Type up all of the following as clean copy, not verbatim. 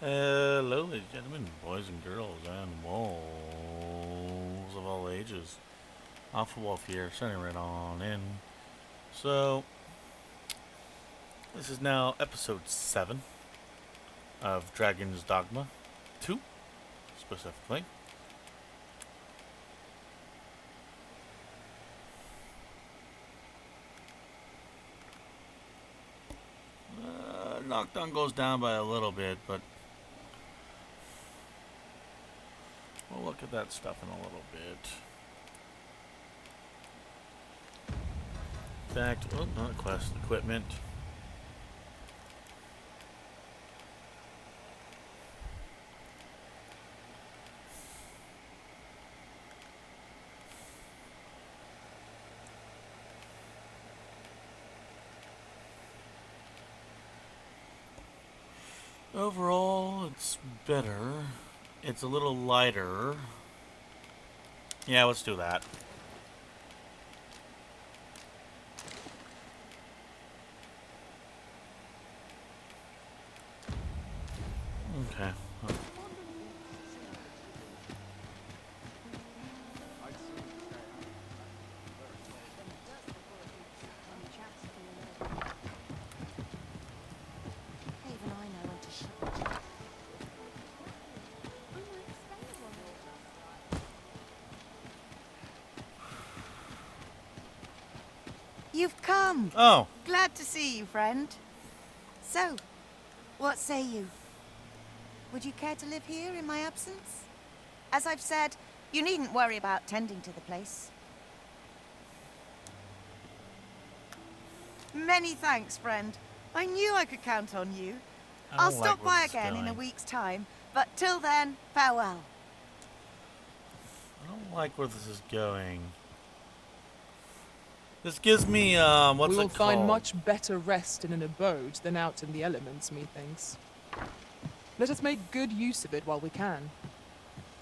Hello, ladies and gentlemen, boys and girls, and wolves of all ages. Alpha Wolf here, signing right on in. So, this is now episode 7 of Dragon's Dogma 2, specifically. Knockdown goes down by a little bit, but we'll look at that stuff in a little bit. In fact, not quest, equipment. Overall, it's better. It's a little lighter. Yeah, let's do that. Okay. You've come. Oh. Glad to see you, friend. So, what say you? Would you care to live here in my absence? As I've said, you needn't worry about tending to the place. Many thanks, friend. I knew I could count on you. I'll stop by again in a week's time, but till then, farewell. I don't like where this is going. This gives me, what's it called? We will find much better rest in an abode than out in the elements, methinks. Let us make good use of it while we can.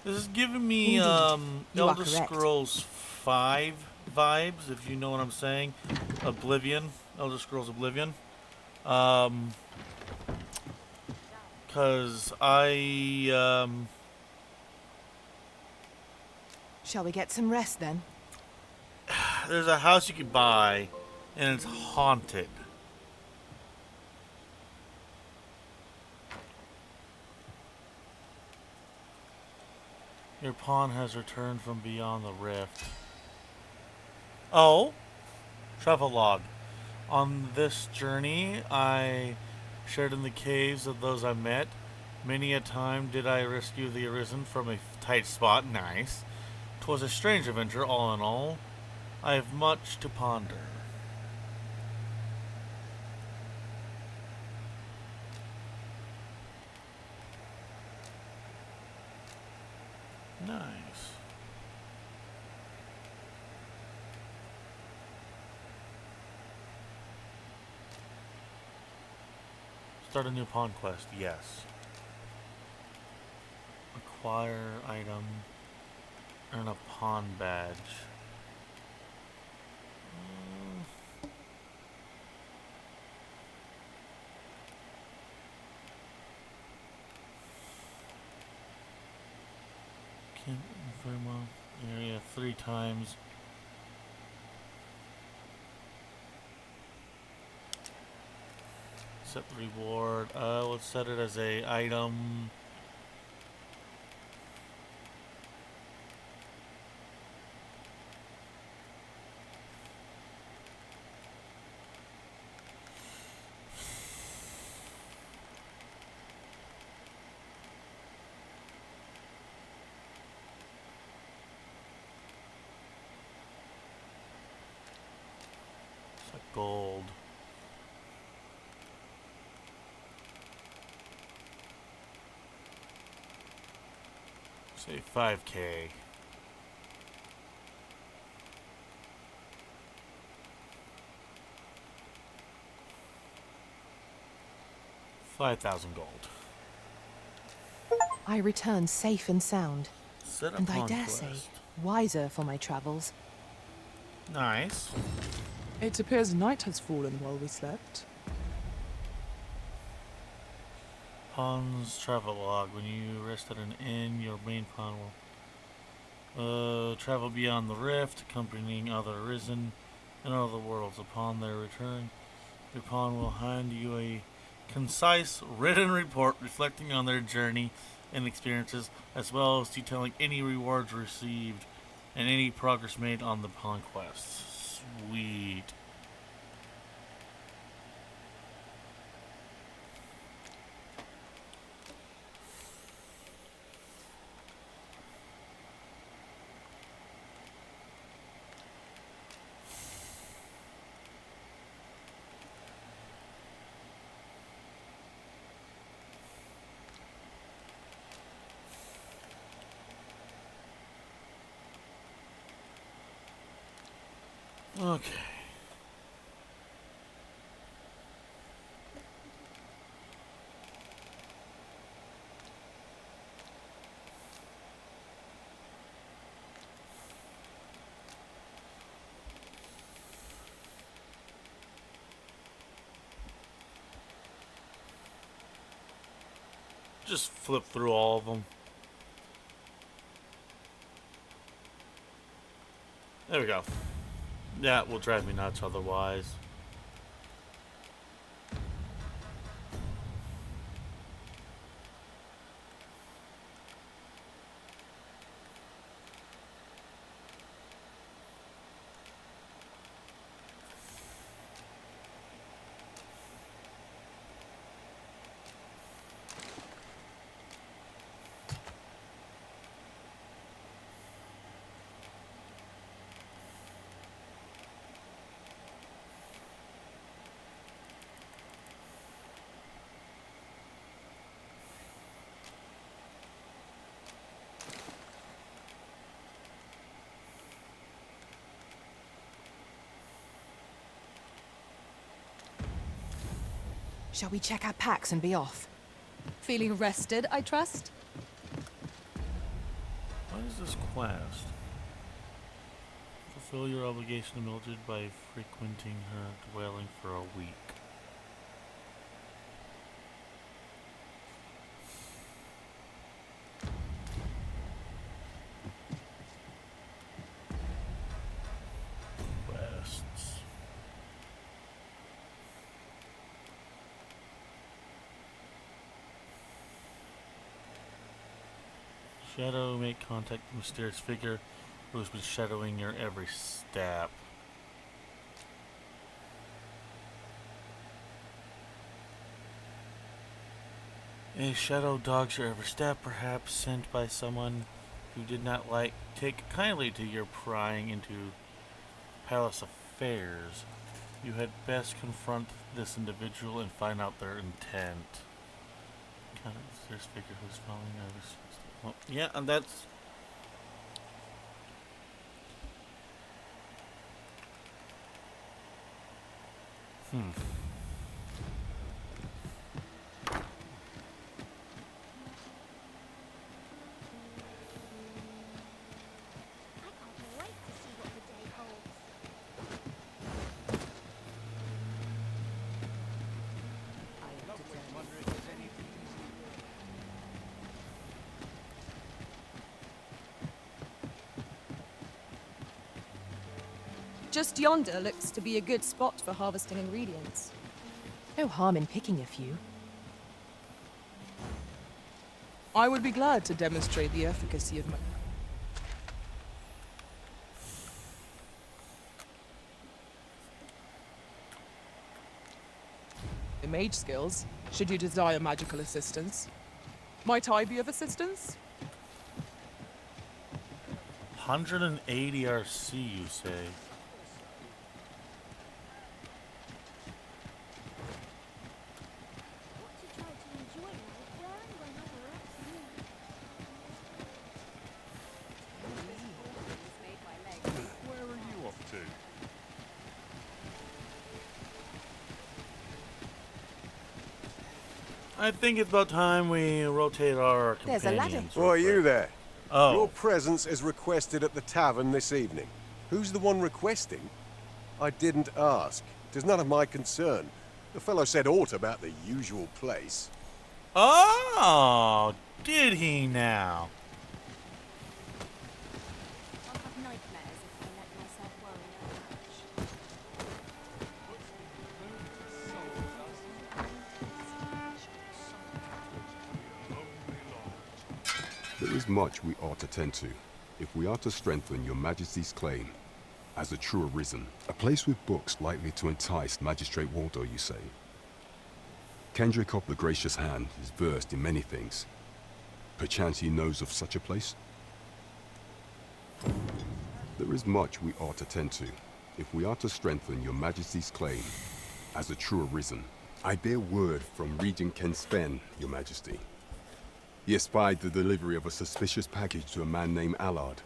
This is giving me, Elder Scrolls 5 vibes, if you know what I'm saying. Oblivion. Elder Scrolls Oblivion. Because Shall we get some rest then? there's a house you could buy, and it's haunted. Your pawn has returned from beyond the rift. Oh, travel log. On this journey, I shared in the caves of those I met. Many a time did I rescue the arisen from a tight spot. Nice. 'Twas a strange adventure, all in all. I have much to ponder. Nice. Start a new pawn quest, yes. Acquire item. Earn a pawn badge. Can't very well. Area 3 times. Set the reward. Let's set it as a item. Set gold. Say 5K. $5,000 gold. I return safe and sound, Set and I upon dare say, quest. wiser for my travels. Nice. It appears night has fallen while we slept. Pawn's travel log. When you rest at an inn, your main pawn will travel beyond the rift, accompanying other arisen and other worlds. Upon their return, your pawn will hand you a concise written report reflecting on their journey and experiences, as well as detailing any rewards received and any progress made on the pawn quest. Sweet. Okay. Just flip through all of them. There we go. That will drive me nuts otherwise. Shall we check our packs and be off? Feeling rested, I trust? What is this quest? Fulfill your obligation to Mildred by frequenting her dwelling for a week. Quests. Shadow, make contact with the mysterious figure who has been shadowing your every step. A shadow dogs your every step, perhaps sent by someone who did not take kindly to your prying into palace affairs. You had best confront this individual and find out their intent. Kind of mysterious figure who's following every step. Well, yeah, and that's... I can't wait to see what the day holds. Just yonder looks to be a good spot for harvesting ingredients. No harm in picking a few. I would be glad to demonstrate the efficacy of my... mage skills, should you desire magical assistance. Might I be of assistance? 180 RC, you say? Want to try to enjoy life wearing when other else do. Where are you off to? I think it's about time we rotate our There's a ladder. companions. Who are you there? Oh. Your presence is requested at the tavern this evening. Who's the one requesting? I didn't ask. 'Tis none of my concern. The fellow said aught about the usual place. Oh, did he now? I'll have nightmares if I let myself worry that There is much we ought to tend to, if we are to strengthen your majesty's claim as a true arisen. A place with books likely to entice Magistrate Waldo, you say? Kendrick of the Gracious Hand is versed in many things. Perchance he knows of such a place? There is much we ought to tend to, if we are to strengthen your majesty's claim as a true arisen. I bear word from Regent Ken Spen, your majesty. He espied the delivery of a suspicious package to a man named Allard,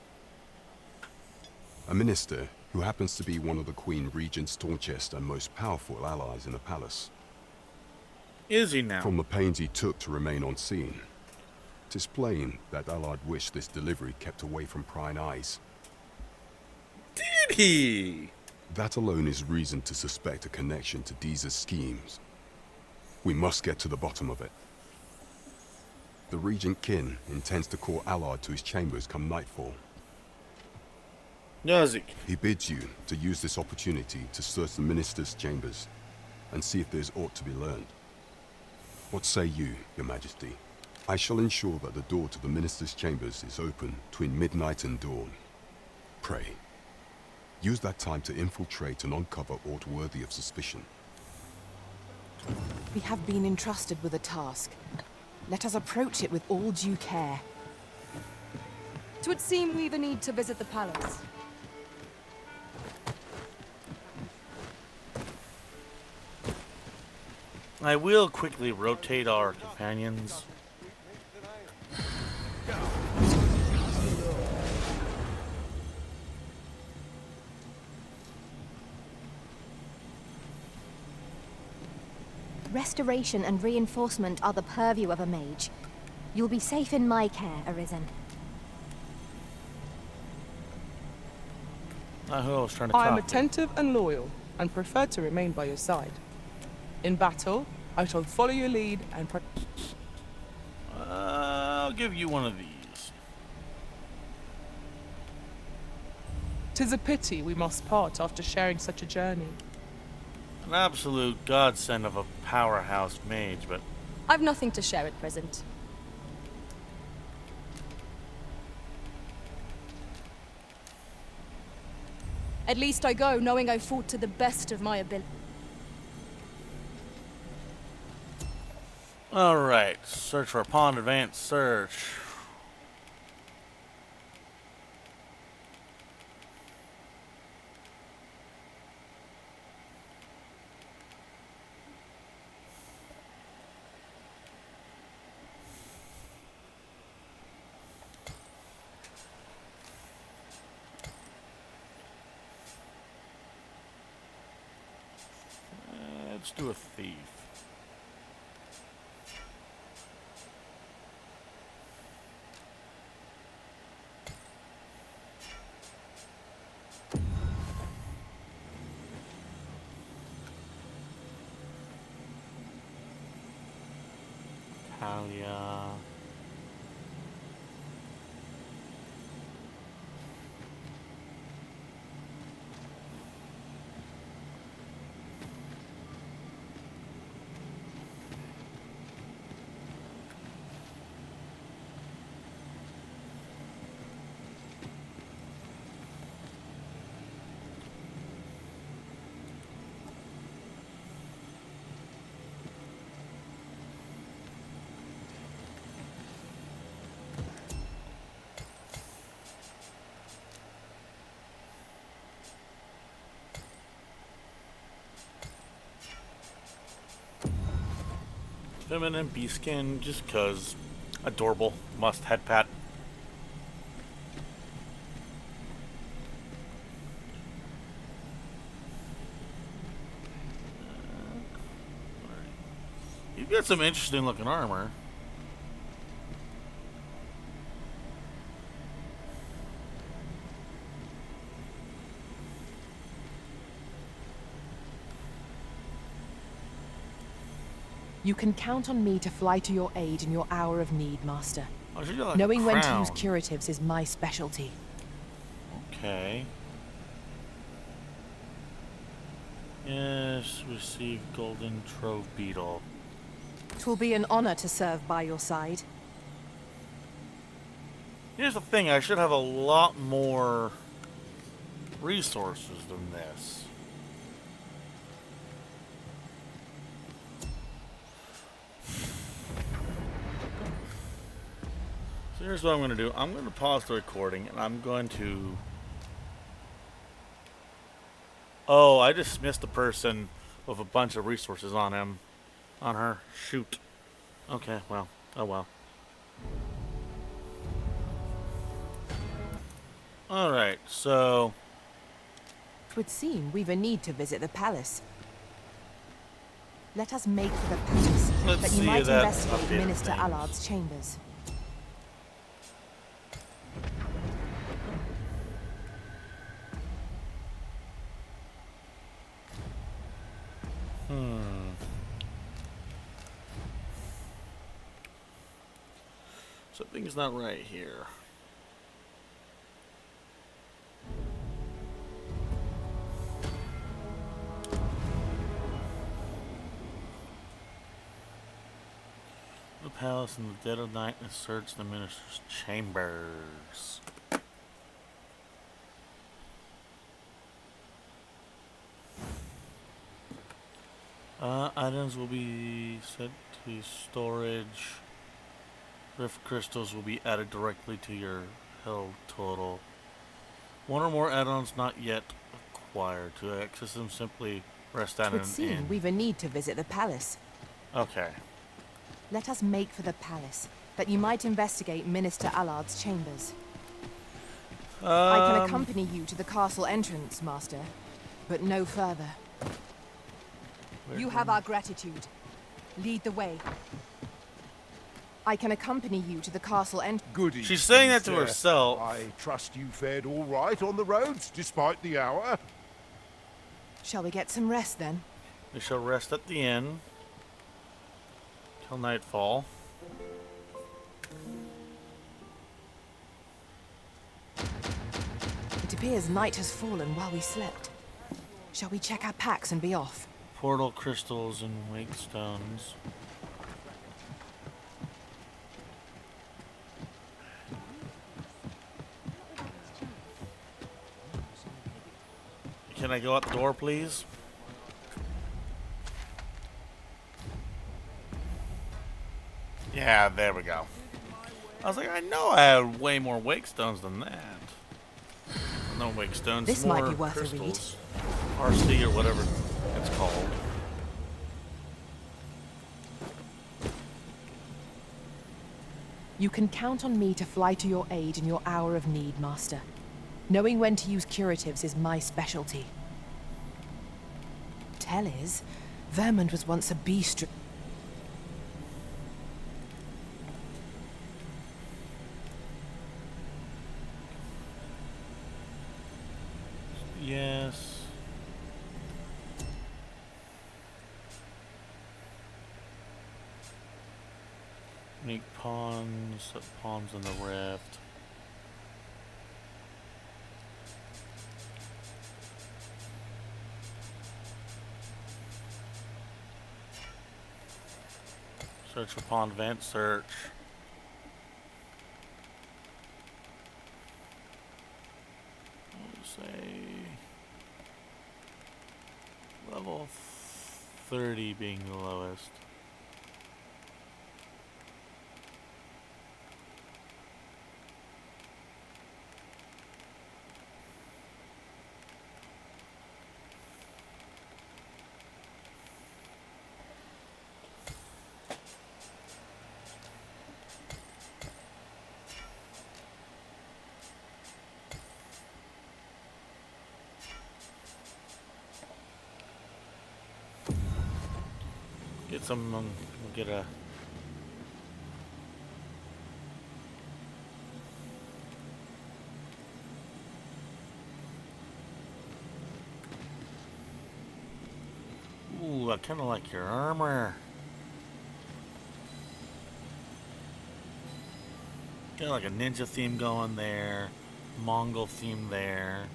a minister who happens to be one of the Queen Regent's staunchest and most powerful allies in the palace. Is he now? From the pains he took to remain on scene, 'tis plain that Allard wished this delivery kept away from prying eyes. Did he? That alone is reason to suspect a connection to Deeza's schemes. We must get to the bottom of it. The Regent Kin intends to call Allard to his chambers come nightfall. Does he? He bids you to use this opportunity to search the minister's chambers and see if there's aught to be learned. What say you, your majesty? I shall ensure that the door to the minister's chambers is open between midnight and dawn. Pray, use that time to infiltrate and uncover aught worthy of suspicion. We have been entrusted with a task. Let us approach it with all due care. 'Twould seem we've a need to visit the palace. I will quickly rotate our companions. Restoration and reinforcement are the purview of a mage. You'll be safe in my care, Arisen. Not who I was trying to I am talk to. attentive and loyal, and prefer to remain by your side. In battle, I shall follow your lead and I'll give you one of these. 'tis a pity we must part after sharing such a journey. An absolute godsend of a powerhouse mage, but I've nothing to share at present. At least I go knowing I fought to the best of my ability. alright. Search for a pond, advanced search. Let's do a thief. Talia. Feminine bee skin, just cause. Adorable. Must head pat. You've got some interesting looking armor. You can count on me to fly to your aid in your hour of need, Master. Oh, she got like Knowing a when to use crown. curatives is my specialty. Okay. Yes, receive golden trove beetle. 'Twill be an honor to serve by your side. Here's the thing, I should have a lot more resources than this. So here's what I'm going to do. I'm going to pause the recording and I'm going to... Oh, I just missed a person with a bunch of resources on him. On her. Shoot. Okay, well. Oh well. Alright, so... 'Twould seem we've a need to visit the palace. Let us make for the palace, Let's that you see might that investigate updated Minister things. Allard's chambers. Something's not right here. The palace in the dead of night and search the minister's chambers. Items will be set to storage. Rift crystals will be added directly to your held total. One or more add-ons not yet acquired. To access them, simply rest down 'Twould an seem inn. we've a need to visit the palace. Okay. Let us make for the palace, that you might investigate Minister Allard's chambers. I can accompany you to the castle entrance, Master, but no further. You have our gratitude. Lead the way. I can accompany you to the castle entrance. Good She's evening, saying that to sir. herself. I trust you fared all right on the roads, despite the hour. Shall we get some rest then? We shall rest at the inn till nightfall. It appears night has fallen while we slept. Shall we check our packs and be off? Portal crystals and wake stones. Can I go out the door, please? Yeah, there we go. I was like, I know I had way more wake stones than that. No wake stones. This more might be worth a read. crystals. RC or whatever it's called. You can count on me to fly to your aid in your hour of need, Master. Knowing when to use curatives is my specialty. Tell is, Vermund was once a beast. Yes. Make pawns, set pawns in the rift. Search for pawn event search. Let's say level 30 being the lowest. Get some, we'll get a... Ooh, I kinda like your armor. Got like a ninja theme going there, Mongol theme there.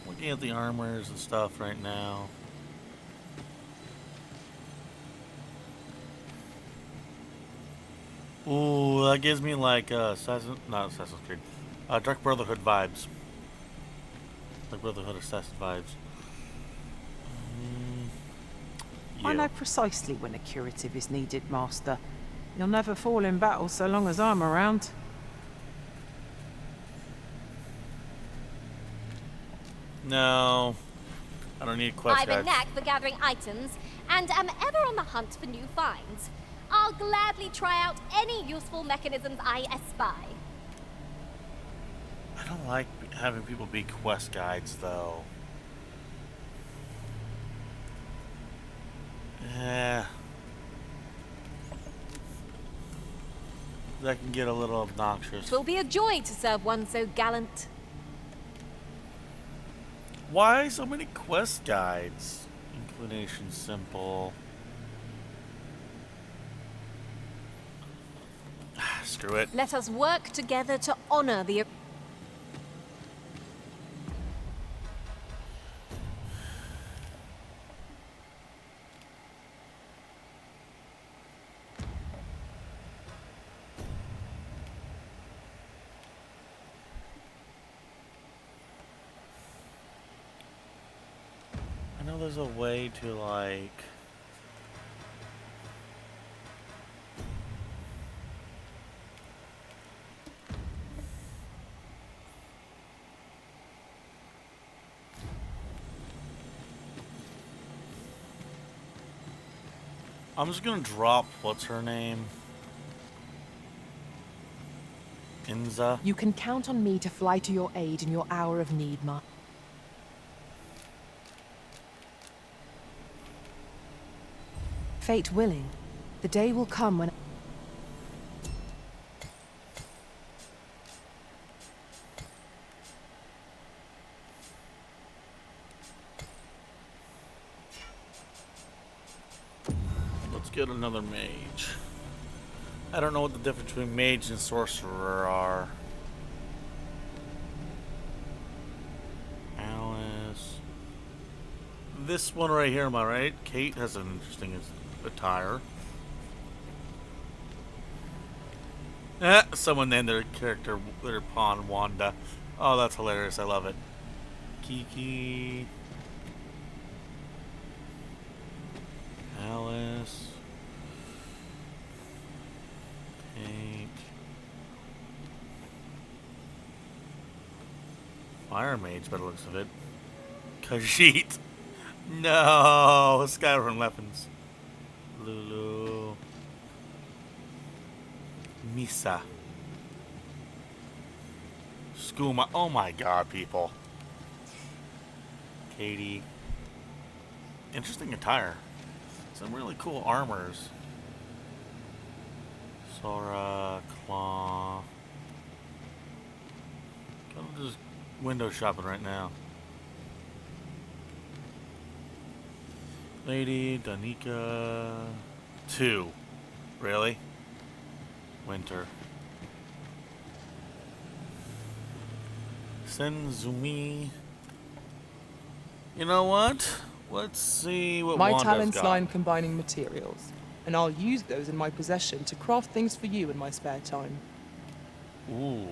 Looking at the armors and stuff right now. Ooh, that gives me like not Assassin's Creed, Dark Brotherhood vibes. Dark Brotherhood Assassin vibes. I know precisely when a curative is needed, Master. You'll never fall in battle so long as I'm around. No, I don't need quest I've a guides. knack for gathering items, and am ever on the hunt for new finds. I'll gladly try out any useful mechanisms I espy. I don't like having people be quest guides, though. Yeah. That can get a little obnoxious. Twill be a joy to serve one so gallant. Why so many quest guides? Inclination simple. Screw it. Let us work together to honor the... I know there's a way to like... I'm just gonna drop, what's her name? Inza. You can count on me to fly to your aid in your hour of need, Ma. Fate willing, the day will come when... Let's get another mage. I don't know what the difference between mage and sorcerer are. Alice. This one right here, am I right? Kate has an interesting attire. Someone named their character, their pawn, Wanda. Oh, that's hilarious. I love it. Kiki. Alice. Kate. Fire mage by the looks of it. Khajiit. No, Skyrim weapons. Lulu. Misa. Skooma. Oh my god, people. Katie. Interesting attire. Some really cool armors. Sora, Claw. Kind of just window shopping right now. Lady, Danica. 2. Really? Winter. Senzumi. You know what? Let's see what My Wanda's talents got. lie in combining materials, and I'll use those in my possession to craft things for you in my spare time. Ooh.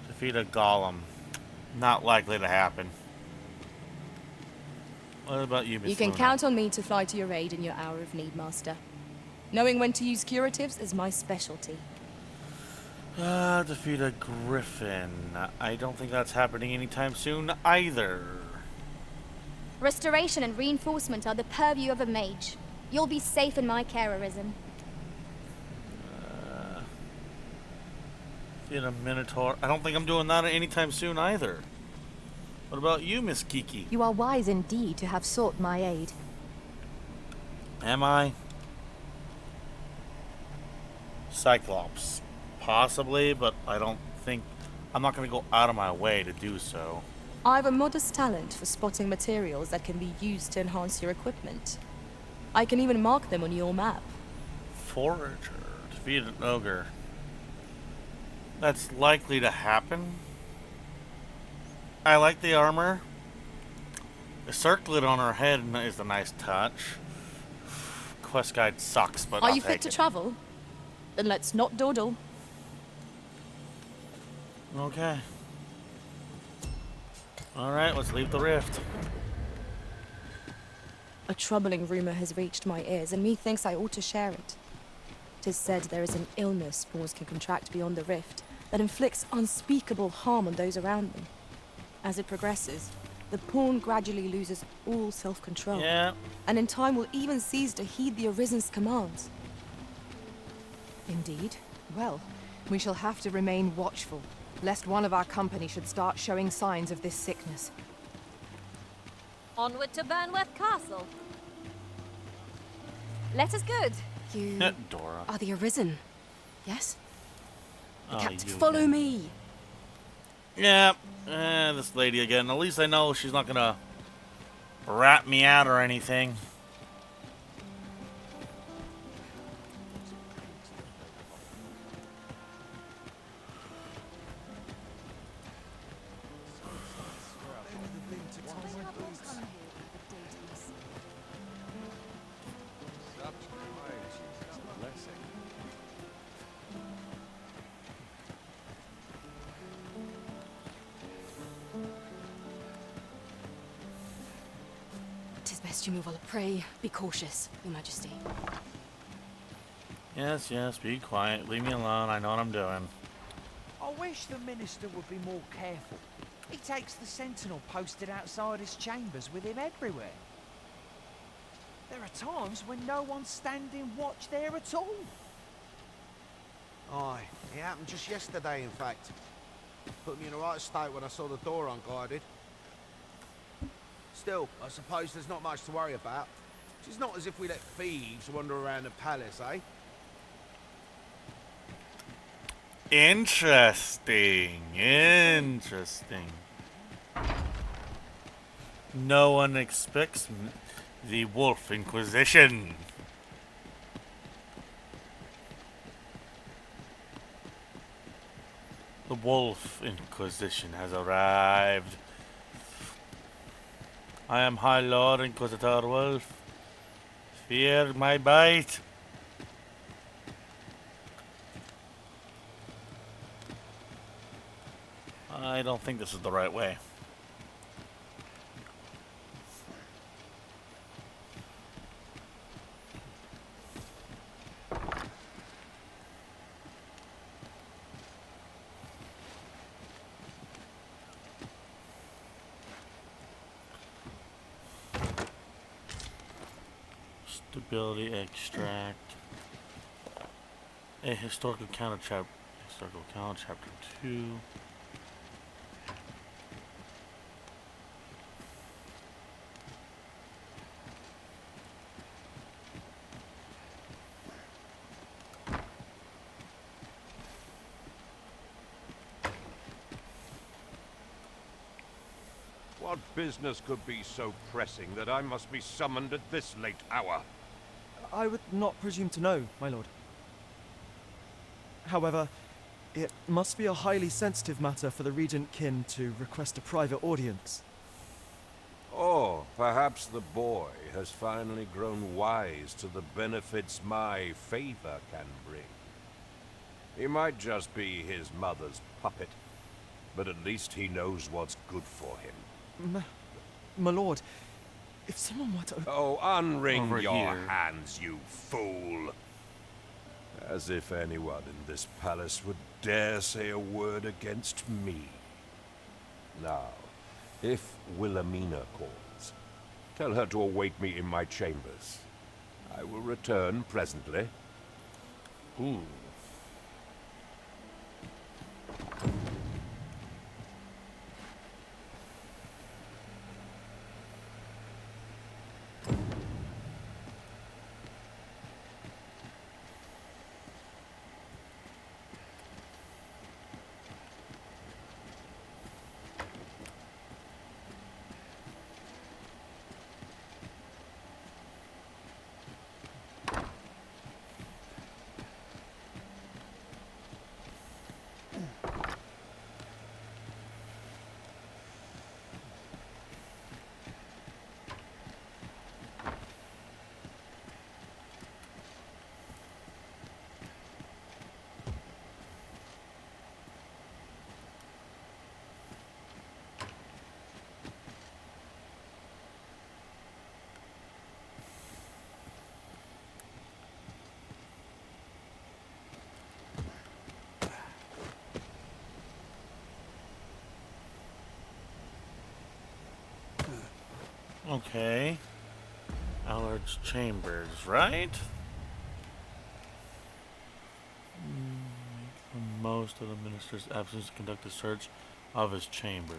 Defeat a golem. Not likely to happen. What about you, Miss You can Luna? count on me to fly to your aid in your hour of need, Master. Knowing when to use curatives is my specialty. Defeat a griffin. I don't think that's happening anytime soon either. Restoration and reinforcement are the purview of a mage. You'll be safe in my care, Arisen. Defeat a minotaur. I don't think I'm doing that anytime soon either. What about you, Miss Kiki? You are wise indeed to have sought my aid. Am I? Cyclops. Possibly, but I don't think... I'm not going to go out of my way to do so. I have a modest talent for spotting materials that can be used to enhance your equipment. I can even mark them on your map. Forager. Defeat an ogre. That's likely to happen. I like the armor. The circlet on her head is a nice touch. Quest guide sucks, but Are I'll you fit take to it. travel? Then let's not dawdle. Okay. Alright, let's leave the rift. A troubling rumor has reached my ears, and methinks I ought to share it. 'Tis said there is an illness spawns can contract beyond the rift that inflicts unspeakable harm on those around them. As it progresses, the pawn gradually loses all self-control. Yeah. And in time will even cease to heed the Arisen's commands. Indeed. Well, we shall have to remain watchful, lest one of our company should start showing signs of this sickness. Onward to Burnworth Castle. Let us good. You Dora. are the Arisen, yes? Oh, Captain, you follow again. me. Yeah. This lady again. At least I know she's not gonna rat me out or anything. Tis best you move, I pray. Be cautious, Your Majesty. Yes, yes, be quiet. Leave me alone. I know what I'm doing. I wish the Minister would be more careful. He takes the sentinel posted outside his chambers with him everywhere. There are times when no one's standing watch there at all. Aye, it happened just yesterday, in fact. Put me in the right state when I saw the door unguarded. Still, I suppose there's not much to worry about. It's not as if we let thieves wander around the palace, eh? Interesting. Interesting. No one expects the Wolf Inquisition. The Wolf Inquisition has arrived. I am High Lord Inquisitor Wolf. Fear my bite. I don't think this is the right way. Stability extract. A historical counter chapter. Historical counter chapter 2. What business could be so pressing that I must be summoned at this late hour? I would not presume to know, my lord. However, it must be a highly sensitive matter for the Regent Kin to request a private audience. Or perhaps the boy has finally grown wise to the benefits my favor can bring. He might just be his mother's puppet, but at least he knows what's good for him. My lord, if someone were to... Oh, unring Over your here. hands, you fool! As if anyone in this palace would dare say a word against me. Now, if Wilhelmina calls, tell her to await me in my chambers. I will return presently. Ooh. Okay. Allard's chambers, right? Make the most of the minister's absence to conduct a search of his chambers.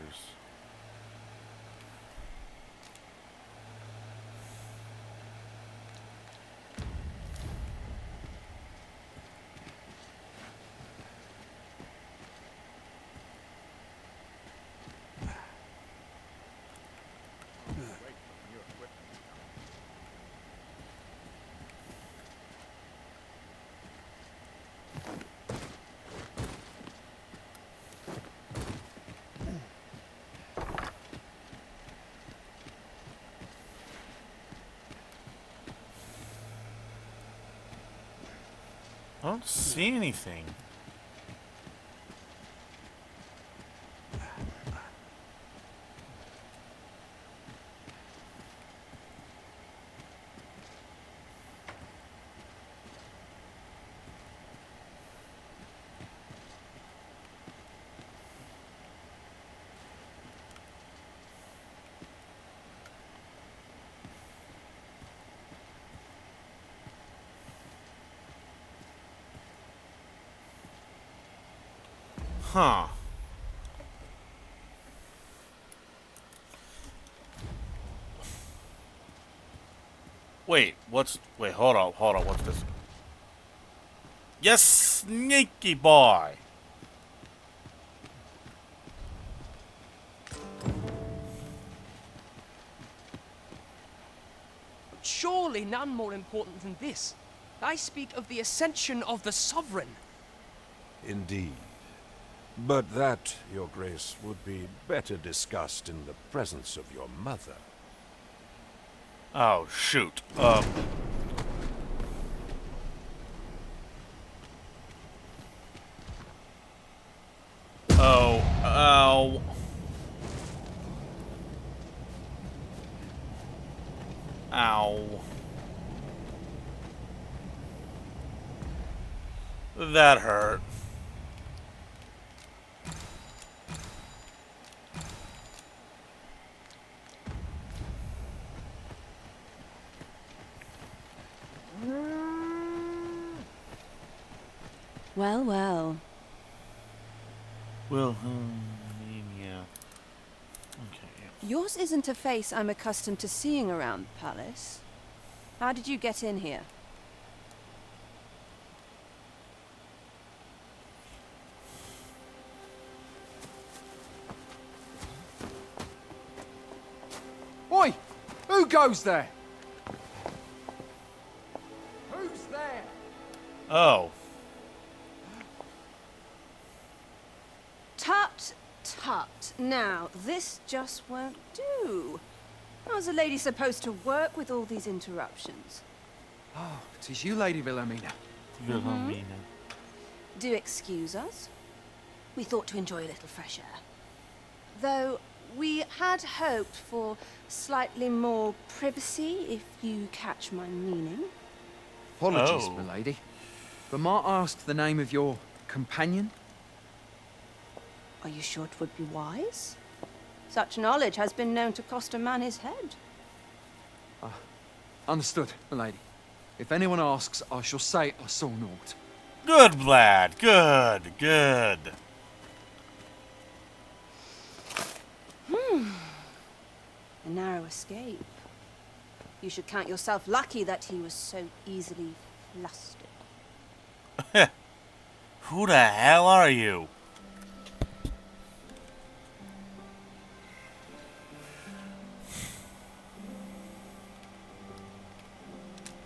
I don't see anything. Huh. Wait, hold on, what's this? Yes, sneaky boy! Surely none more important than this. I speak of the ascension of the Sovereign. Indeed. But that, Your Grace, would be better discussed in the presence of your mother. Oh, shoot. Oh, ow. Ow. That hurt. Well, well. Well, yeah. Okay. Yours isn't a face I'm accustomed to seeing around the palace. How did you get in here? Oi! Who goes there? Who's there? Oh. Tut, tut. Now, this just won't do. How's a lady supposed to work with all these interruptions? Oh, 'tis you, Lady Wilhelmina. Wilhelmina. Do excuse us. We thought to enjoy a little fresh air. Though, we had hoped for slightly more privacy, if you catch my meaning. Apologies, my lady. But might I ask the name of your companion? Are you sure it would be wise? Such knowledge has been known to cost a man his head. Understood, my lady. If anyone asks, I shall say I saw naught. Good, lad. Good, good. A narrow escape. You should count yourself lucky that he was so easily flustered. Who the hell are you?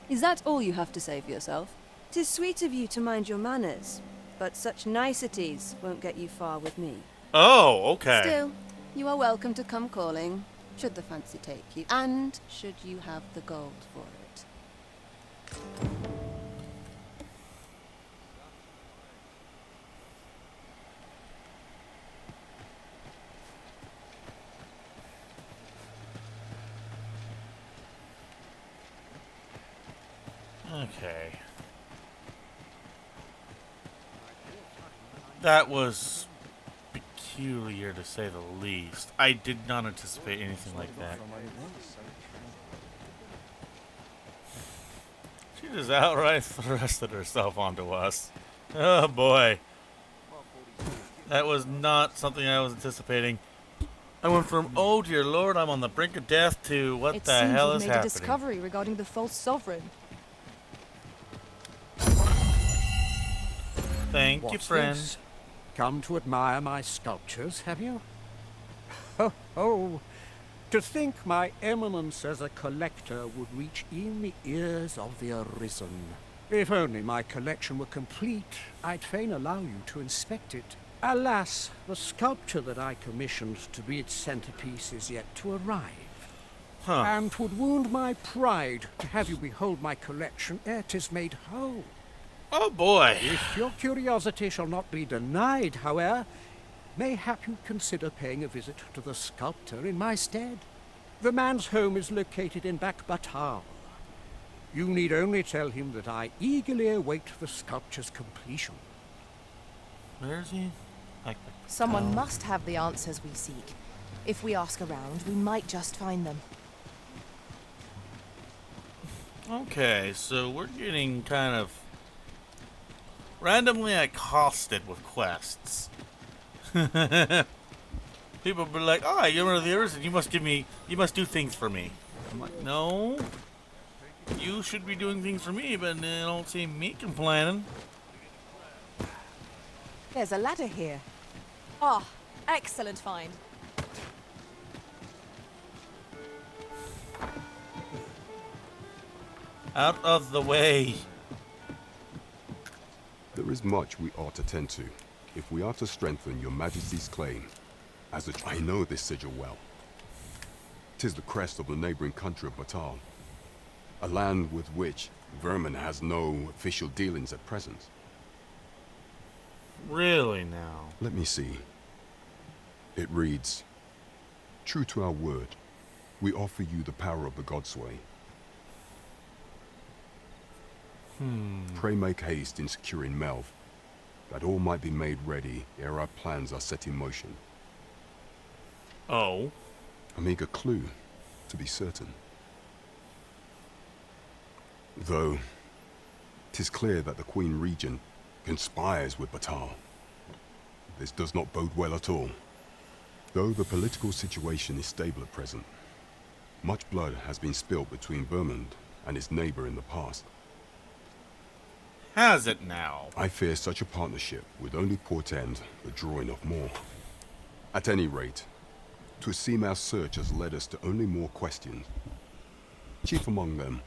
Is that all you have to say for yourself? 'Tis sweet of you to mind your manners, but such niceties won't get you far with me. Oh, okay. Still, you are welcome to come calling, should the fancy take you, and should you have the gold for it. Okay. That was peculiar to say the least. I did not anticipate anything like that. She just outright thrusted herself onto us. Oh boy. That was not something I was anticipating. I went from, oh dear lord, I'm on the brink of death, to what the hell is It seems you've made a discovery regarding the false sovereign. Thank you, What's friend. this? Come to admire my sculptures, have you? Ho ho! To think my eminence as a collector would reach in the ears of the Arisen. If only my collection were complete, I'd fain allow you to inspect it. Alas, the sculpture that I commissioned to be its centerpiece is yet to arrive. And 'twould wound my pride to have you behold my collection ere 'tis made whole. Oh boy! If your curiosity shall not be denied, however, mayhap you'd consider paying a visit to the sculptor in my stead. The man's home is located in Batal. You need only tell him that I eagerly await the sculpture's completion. Where is he? Someone must have the answers we seek. If we ask around, we might just find them. Okay, so we're getting kind of randomly accosted with quests. People be like, "Oh, you're the Arisen. You must do things for me." I'm like, "No, you should be doing things for me, but I don't see me complaining." There's a ladder here. Ah, excellent find. Out of the way. There is much we ought to tend to, if we are to strengthen your majesty's claim. I know this sigil well. 'Tis the crest of the neighboring country of Batal, a land with which Vermin has no official dealings at present. Really now? Let me see. It reads, "True to our word, we offer you the power of the Godsway. Pray make haste in securing Melv, that all might be made ready ere our plans are set in motion." Oh? A meager clue, to be certain. Though, 'tis clear that the Queen Regent conspires with Batal. This does not bode well at all. Though the political situation is stable at present, much blood has been spilt between Vermund and its neighbor in the past. Has it now? I fear such a partnership would only portend the drawing of more. At any rate, 'twould seem our search has led us to only more questions. Chief among them,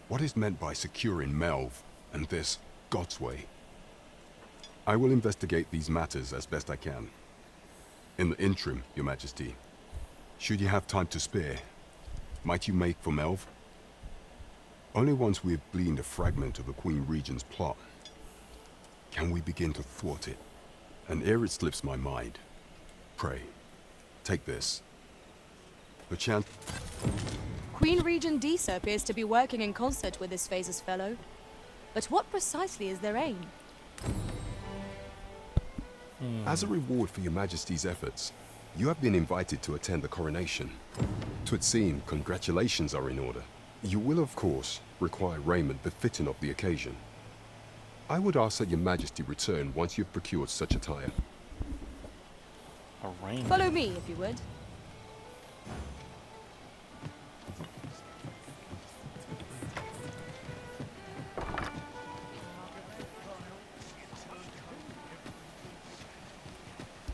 what is meant by securing Melv and this Godsway? I will investigate these matters as best I can. In the interim, Your Majesty, should you have time to spare, might you make for Melv? Only once we have gleaned a fragment of the Queen Regent's plot can we begin to thwart it. And ere it slips my mind, pray, take this. Perchance... Queen Regent Disa appears to be working in concert with this phase's fellow. But what precisely is their aim? As a reward for Your Majesty's efforts, you have been invited to attend the coronation. 'Twould seem congratulations are in order. You will, of course, require raiment befitting of the occasion. I would ask that Your Majesty return once you've procured such attire. A raiment? Follow me, if you would.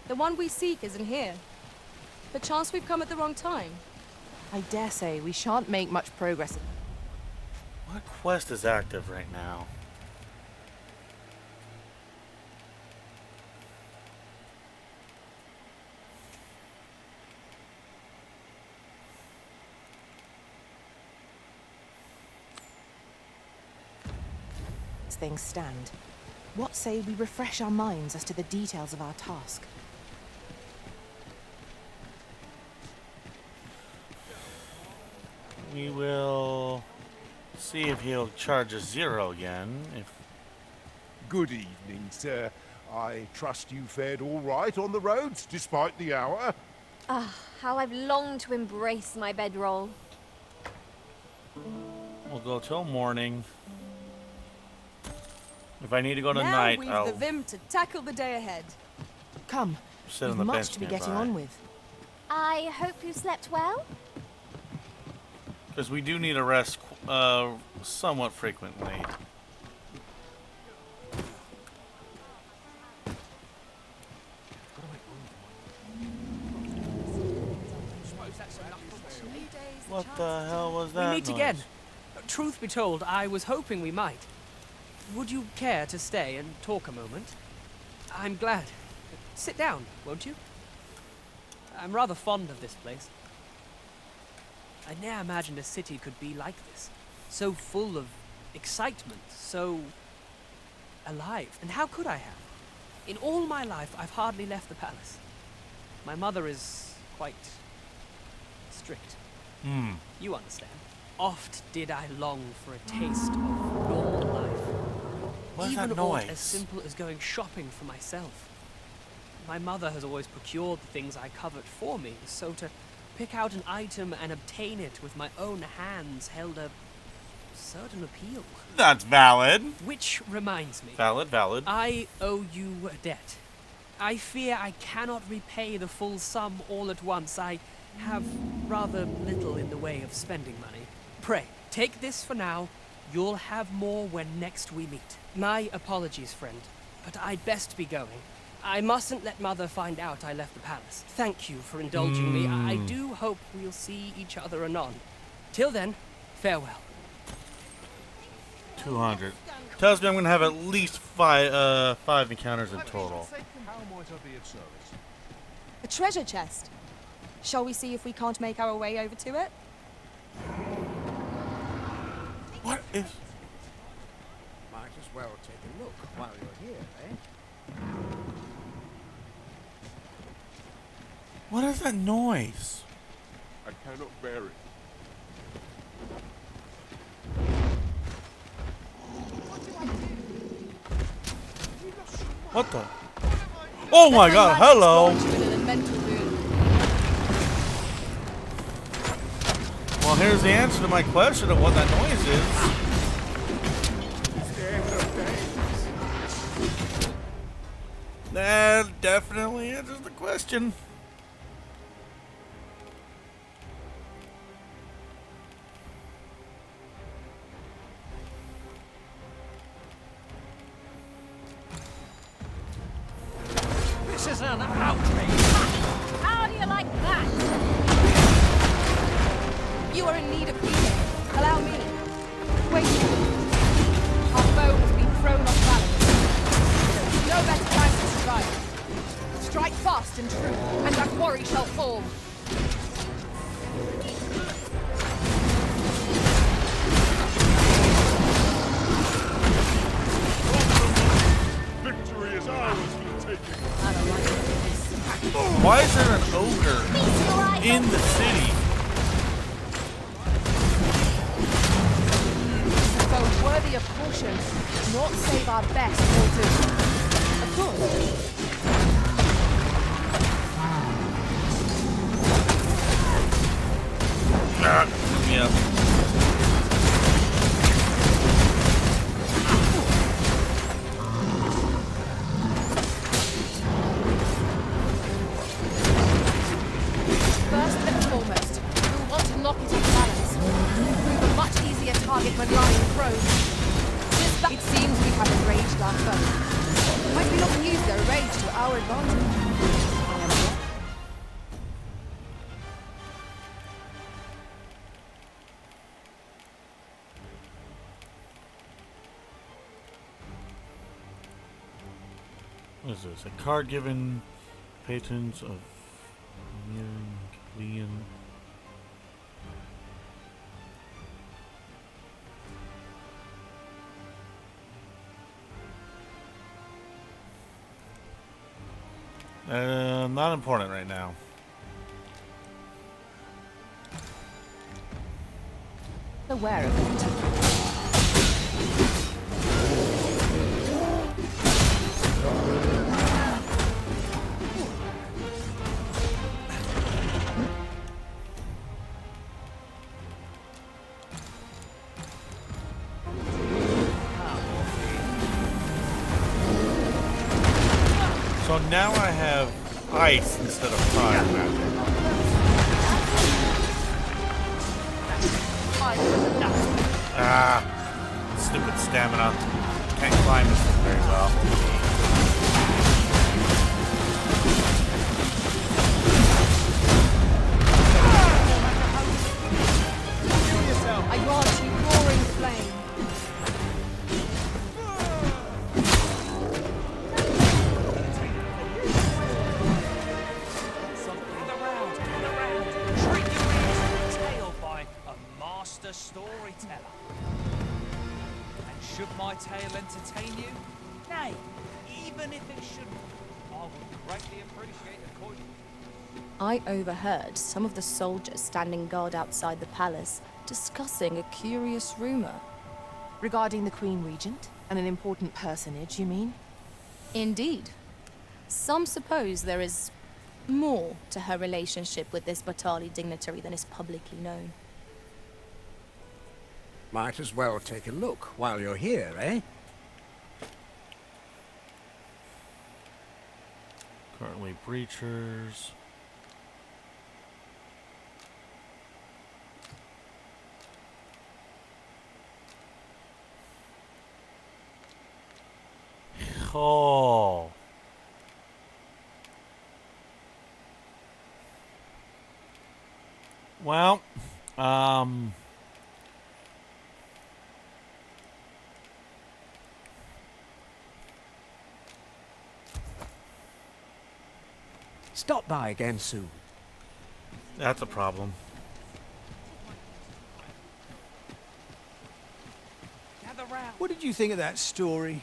The one we seek isn't here. Perchance we've come at the wrong time. I dare say we shan't make much progress. What quest is active right now? As things stand, what say we refresh our minds as to the details of our task? We will see if he'll charge us 0 again. Good evening, sir. I trust you fared all right on the roads, despite the hour? how I've longed to embrace my bedroll. We'll go till morning. If I need to go now tonight, we've I'll the vim to tackle the day ahead. Come, sit we've on the much bench to be nearby. getting on with. I hope you slept well. Because we do need a rest somewhat frequently. What the hell was that We meet noise? again. Truth be told, I was hoping we might. Would you care to stay and talk a moment? I'm glad. Sit down, won't you? I'm rather fond of this place. I ne'er imagined a city could be like this. So full of excitement, so alive. And how could I have? In all my life, I've hardly left the palace. My mother is quite strict. You understand. Oft did I long for a taste of normal life. What's Even that aught noise? as simple as going shopping for myself. My mother has always procured the things I covet for me, so to pick out an item and obtain it with my own hands held a certain appeal. That's valid. Which reminds me. Valid, valid. I owe you a debt. I fear I cannot repay the full sum all at once. I have rather little in the way of spending money. Pray, take this for now. You'll have more when next we meet. My apologies, friend, but I'd best be going. I mustn't let Mother find out I left the palace. Thank you for indulging me. I do hope we'll see each other anon. Till then, farewell. 200. Tells me I'm going to have at least five encounters in total. How might I be of service? A treasure chest. Shall we see if we can't make our way over to it? What is... Might as well take a look while you're here, eh? What is that noise? I cannot bear it. What the? Oh my god, hello! Well, here's the answer to my question of what that noise is. That definitely answers the question. This is an outrage! How do you like that? You are in need of healing. Allow me. Wait. Our foe has been thrown off balance. No better time to strike. Strike fast and true, and that quarry shall fall. Victory is ours for the taking. Why is there an ogre in the city? A foe worthy of caution, not save our best altars. Of course. Yeah. First and foremost, we'll want to knock it in balance. Prove a much easier target when lying prone. It seems we have enraged our foe. Might we not use their rage to our advantage? What is this? A card given patrons of Leon. Not important right now. Aware of it. So now I have ice instead of fire magic. Ah, stupid stamina. Can't climb this thing very well. I grant you roaring flame. Treat your ears to the tale by a master storyteller. And should my tale entertain you? Nay, even if it shouldn't, I would greatly appreciate a coin. I overheard some of the soldiers standing guard outside the palace discussing a curious rumor. Regarding the Queen Regent and an important personage, you mean? Indeed. Some suppose there is more to her relationship with this Batali dignitary than is publicly known. Might as well take a look while you're here, eh? Currently breachers. Oh. Well, Stop by again soon. That's a problem. What did you think of that story?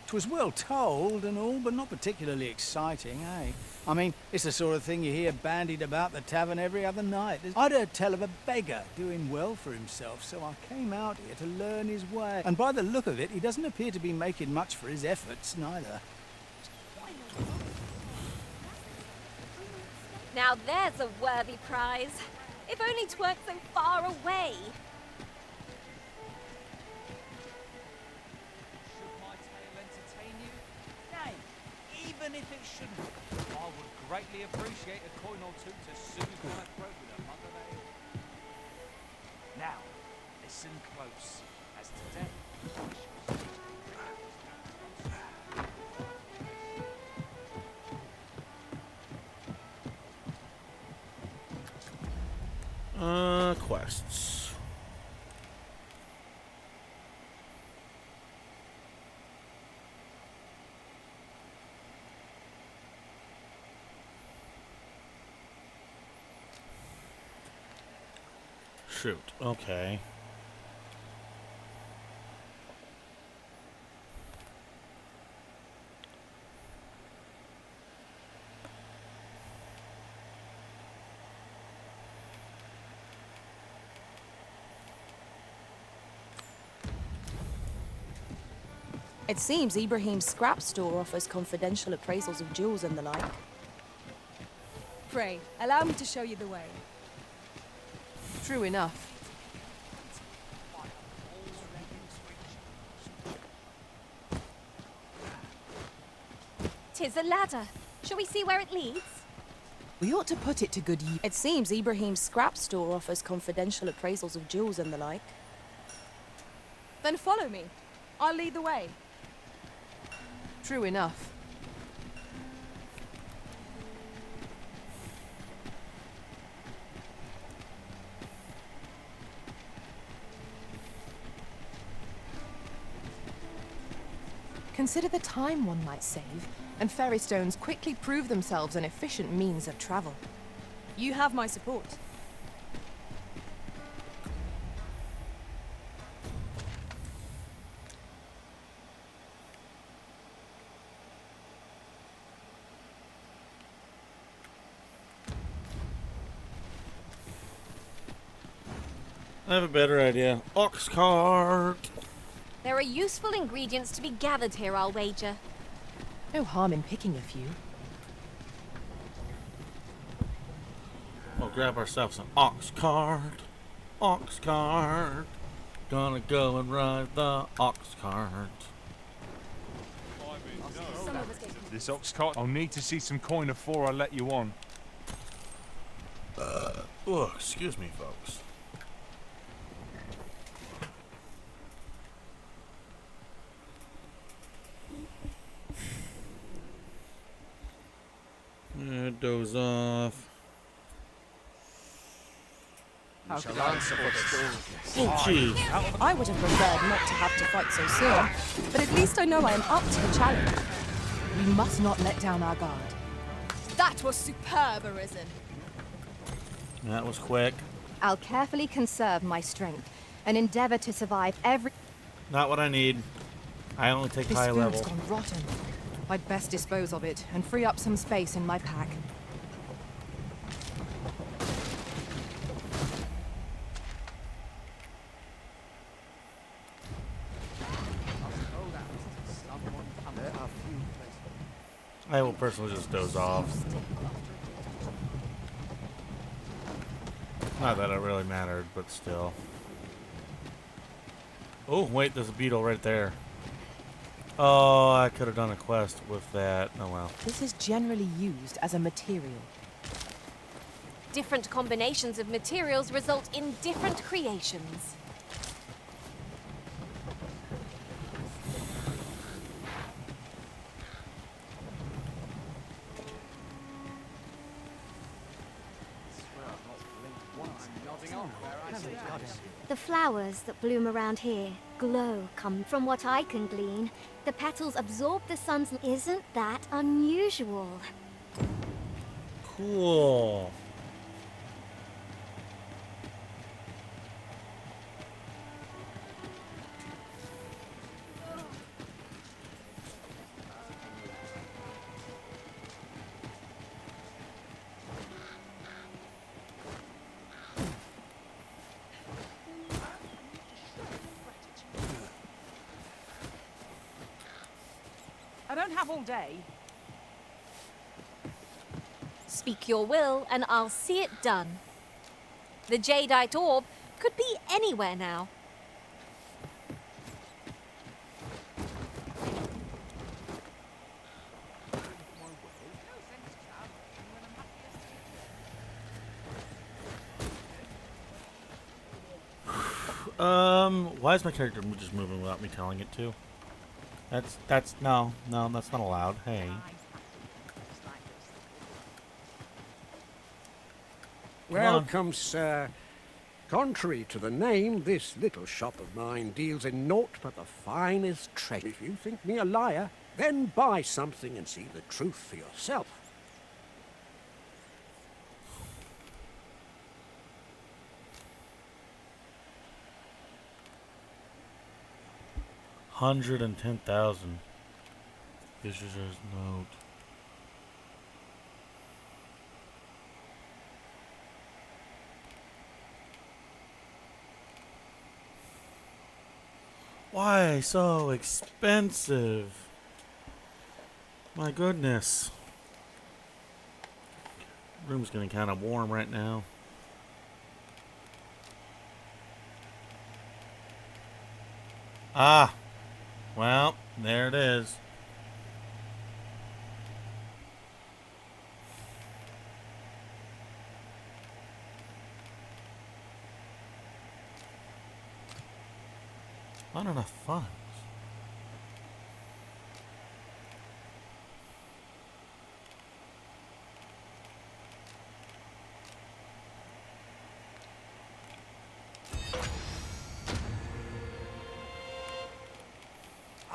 'Twas well told and all, but not particularly exciting, eh? I mean, it's the sort of thing you hear bandied about the tavern every other night. I'd heard tell of a beggar doing well for himself, so I came out here to learn his way. And by the look of it, he doesn't appear to be making much for his efforts, neither. Now there's a worthy prize. If only 'tweren't so far away. Even if it shouldn't, I would greatly appreciate a coin or two to soothe my throat with a mug of ale. Now, listen close, as today quests. Shoot, okay. It seems Ibrahim's scrap store offers confidential appraisals of jewels and the like. Pray, allow me to show you the way. True enough. 'Tis a ladder. Shall we see where it leads? We ought to put it to good use. It seems Ibrahim's scrap store offers confidential appraisals of jewels and the like. Then follow me. I'll lead the way. True enough. Consider the time one might save, and ferry stones quickly prove themselves an efficient means of travel. You have my support. I have a better idea. Ox cart. There are useful ingredients to be gathered here, I'll wager. No harm in picking a few. We'll grab ourselves an ox cart. Ox cart. Gonna go and ride the ox cart. this ox cart. I'll need to see some coin before I let you on. Oh, excuse me, folks. Doze off. How Shall could I answer support for this? Oh, jeez. I would have preferred not to have to fight so soon, but at least I know I am up to the challenge. We must not let down our guard. That was superb, Arisen. That was quick. I'll carefully conserve my strength and endeavor to survive every... Not what I need. I only take This high food's level. gone rotten. I'd best dispose of it and free up some space in my pack. I will personally just doze off. Not that it really mattered, but still. Oh, wait, there's a beetle right there. Oh, I could have done a quest with that. Oh, well. This is generally used as a material. Different combinations of materials result in different creations. The flowers that bloom around here glow. Come from what I can glean. The petals absorb the sun's... Isn't that unusual? Cool. I don't have all day. Speak your will, and I'll see it done. The Jadeite orb could be anywhere now. Why is my character just moving without me telling it to? No, that's not allowed. Hey. Welcome, sir. Contrary to the name, this little shop of mine deals in naught but the finest treasure. If you think me a liar, then buy something and see the truth for yourself. $110,000. Visitor's note. Why so expensive? My goodness. Room's getting kind of warm right now. Ah. Well, there it is. Not enough funds.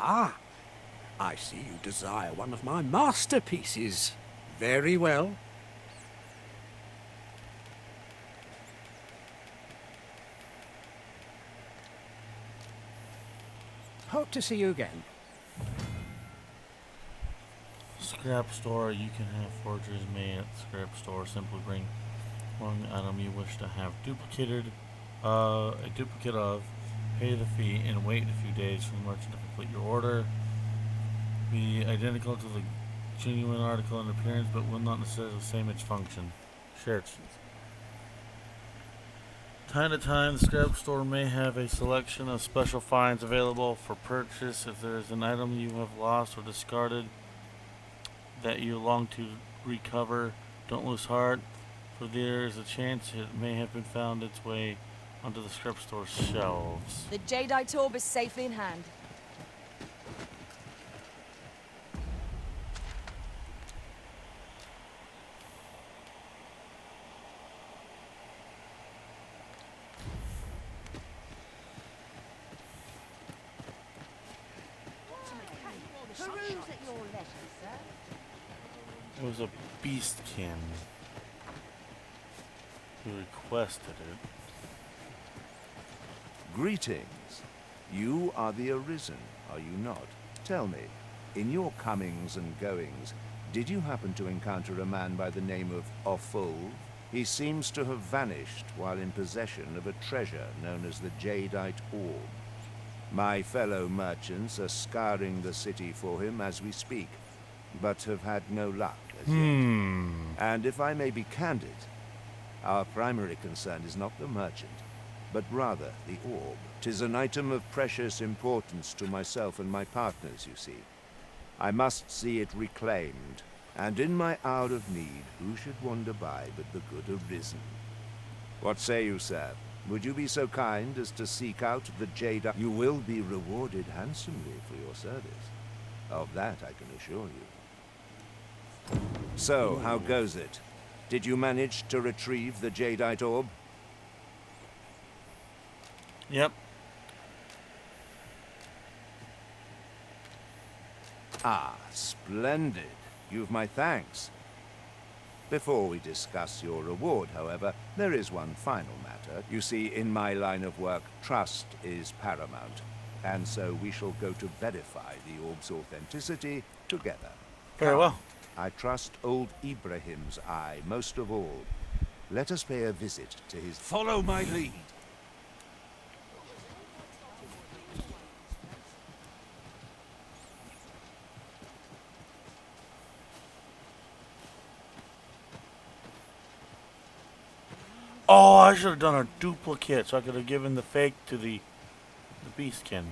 Ah, I see you desire one of my masterpieces. Very well. Hope to see you again. Scrap store. You can have forgeries made at the scrap store. Simply bring one item you wish to have duplicated, a duplicate of, pay the fee, and wait a few days for the merchant to complete your order. Be identical to the genuine article in appearance, but will not necessarily have the same its function. Shared. Time to time, the scrap store may have a selection of special finds available for purchase. If there is an item you have lost or discarded, that you long to recover. Don't lose heart, for there is a chance it may have been found its way onto the scrap store shelves. The Jadeite orb is safely in hand. It was a beastkin who requested it. Greetings. You are the Arisen, are you not? Tell me, in your comings and goings, did you happen to encounter a man by the name of Offol? He seems to have vanished while in possession of a treasure known as the Jadeite Orb. My fellow merchants are scouring the city for him as we speak, but have had no luck as yet. And if I may be candid, our primary concern is not the merchant, but rather the orb. 'Tis an item of precious importance to myself and my partners, you see. I must see it reclaimed, and in my hour of need, who should wander by but the good Arisen? What say you, sir? Would you be so kind as to seek out the Jade? You will be rewarded handsomely for your service. Of that I can assure you. So, how goes it? Did you manage to retrieve the Jadeite Orb? Yep. Ah, splendid. You've my thanks. Before we discuss your reward, however, there is one final matter. You see, in my line of work, trust is paramount. And so we shall go to verify the orb's authenticity together. Very well. I trust old Ibrahim's eye most of all. Let us pay a visit to his... Follow my lead. Oh, I should have done a duplicate so I could have given the fake to the beastkin.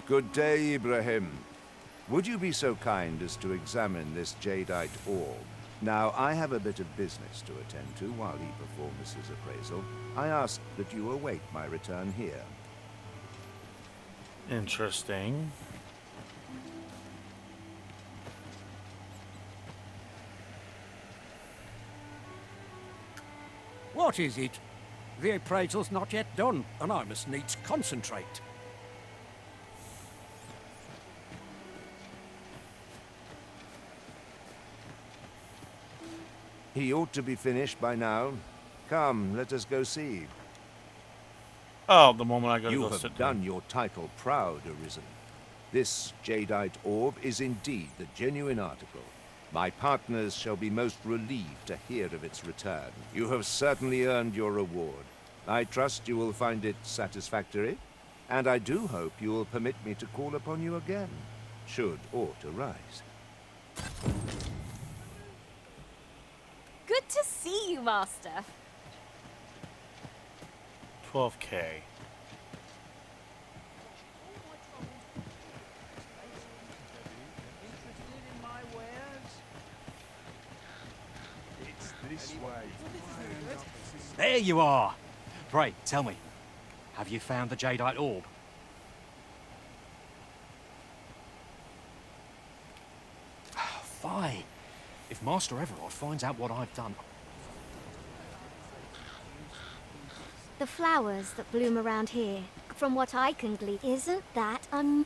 Good day, Ibrahim. Would you be so kind as to examine this Jadeite orb? Now, I have a bit of business to attend to while he performs his appraisal. I ask that you await my return here. Interesting. What is it? The appraisal's not yet done, and I must needs concentrate. He ought to be finished by now. Come, let us go see. Oh, the moment I gotta you go have sit done down. your title proud, Arisen. This Jadeite orb is indeed the genuine article. My partners shall be most relieved to hear of its return. You have certainly earned your reward. I trust you will find it satisfactory, and I do hope you will permit me to call upon you again, should aught arise. Good to see you, Master. 12K. There you are! Pray, tell me, have you found the Jadeite Orb? Fine. If Master Everard finds out what I've done... The flowers that bloom around here, from what I can glean, isn't that So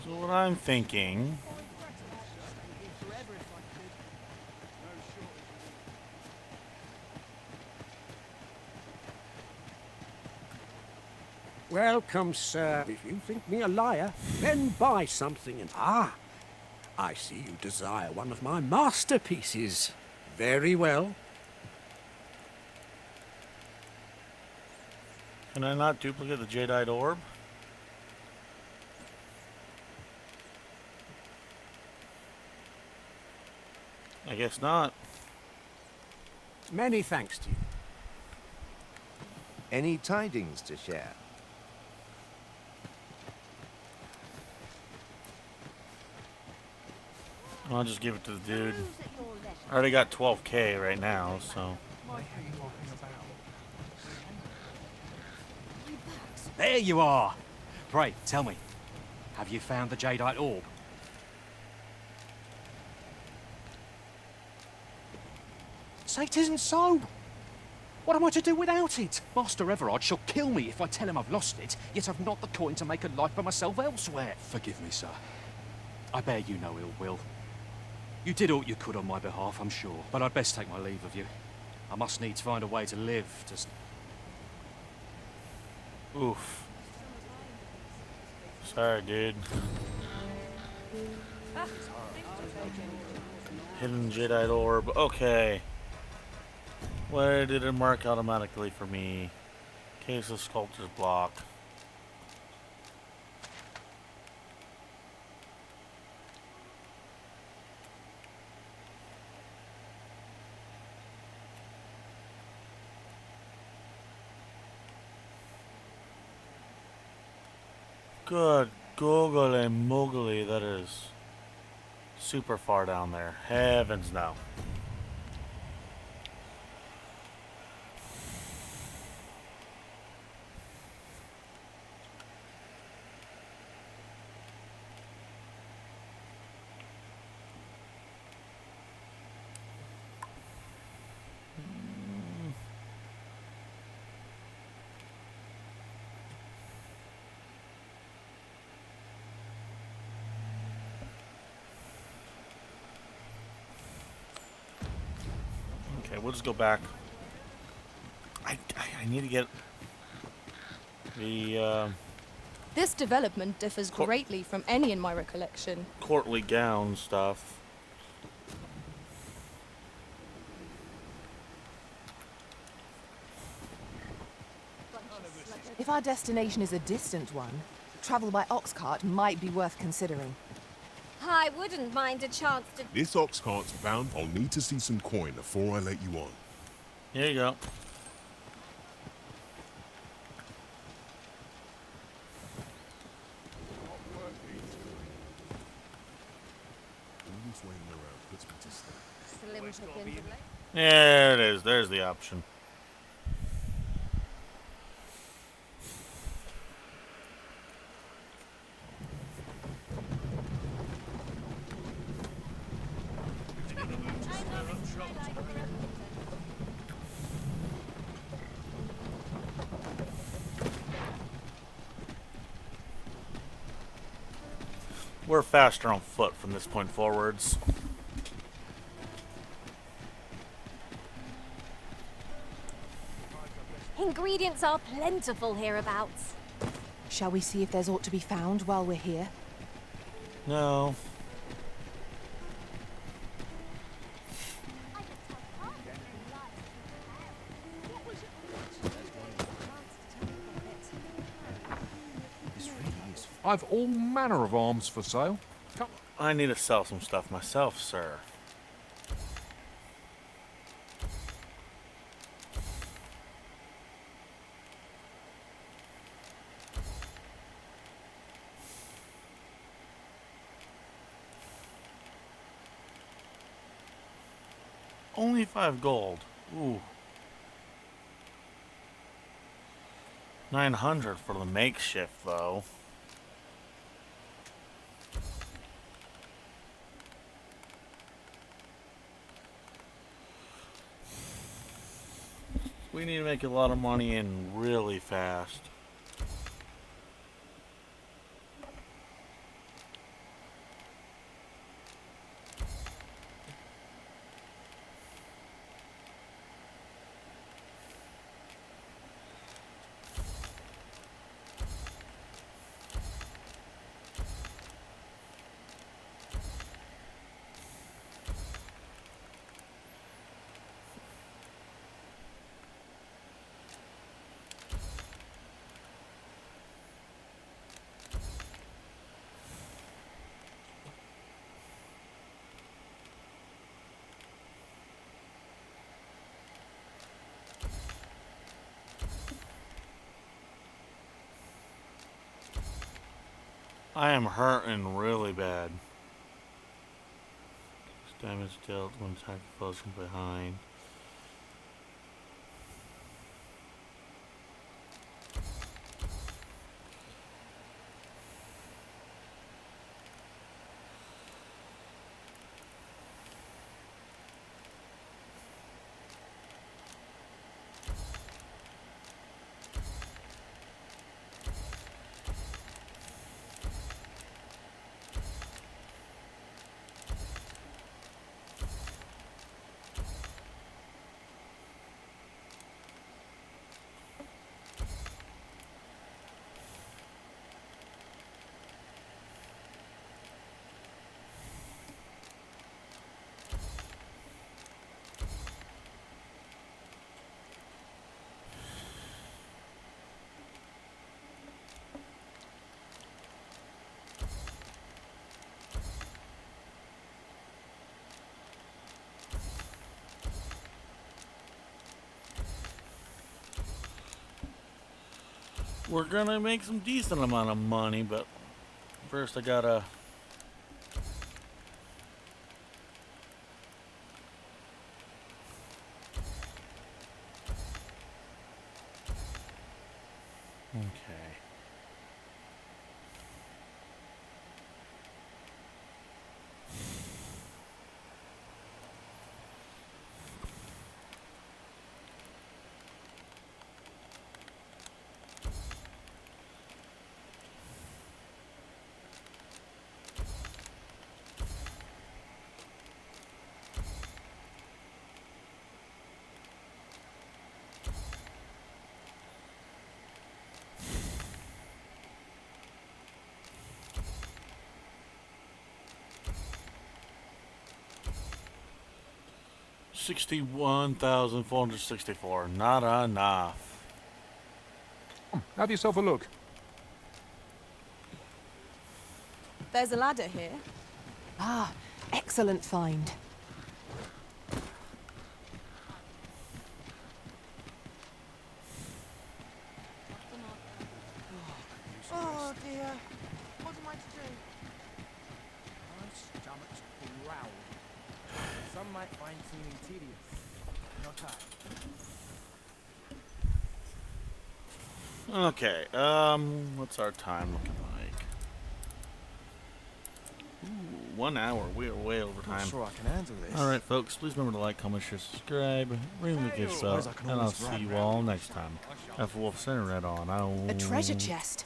what I'm thinking... Welcome, sir. If you think me a liar, then buy something and... Ah! I see you desire one of my masterpieces. Very well. Can I not duplicate the Jadeite Orb? I guess not. Many thanks to you. Any tidings to share? I'll just give it to the dude. I already got 12k right now, so. There you are! Pray, tell me, have you found the Jadeite orb? Say it isn't so! What am I to do without it? Master Everard shall kill me if I tell him I've lost it, yet I've not the coin to make a life for myself elsewhere. Forgive me, sir. I bear you no ill will. You did all you could on my behalf, I'm sure, but I'd best take my leave of you. I must needs find a way to live, Oof. Sorry, dude. Hidden Jade orb. Okay. Where did it mark automatically for me? Case of Sculptor's Block. Good googly moogly, that is super far down there. Heavens no. Okay, we'll just go back. I need to get the This development differs greatly from any in my recollection. courtly gown stuff. If our destination is a distant one, travel by ox cart might be worth considering. I wouldn't mind a chance to... This ox cart's bound. I'll need to see some coin before I let you on. Here you go. There it is. There's the option. We're faster on foot from this point forwards. Ingredients are plentiful hereabouts. Shall we see if there's aught to be found while we're here? No. I've all manner of arms for sale. Come. I need to sell some stuff myself, sir. Only 5 gold. Ooh. 900 for the makeshift, though. We need to make a lot of money in really fast. I am hurting really bad. Damage dealt when attack foes from behind. We're gonna make some decent amount of money, but first I gotta okay. $61,464. Not enough. Have yourself a look. There's a ladder here. Ah, excellent find. Oh dear. What am I to do? My stomach's growling. Some might find seeming tedious. Not I. Okay, what's our time looking like? Ooh, 1 hour. We are way over time. Not sure I can handle this. Alright, folks, please remember to like, comment, share, subscribe, ring the gift Suppose up, I can and I'll always see run you round all with next time. F Wolf Center Red on. A treasure chest.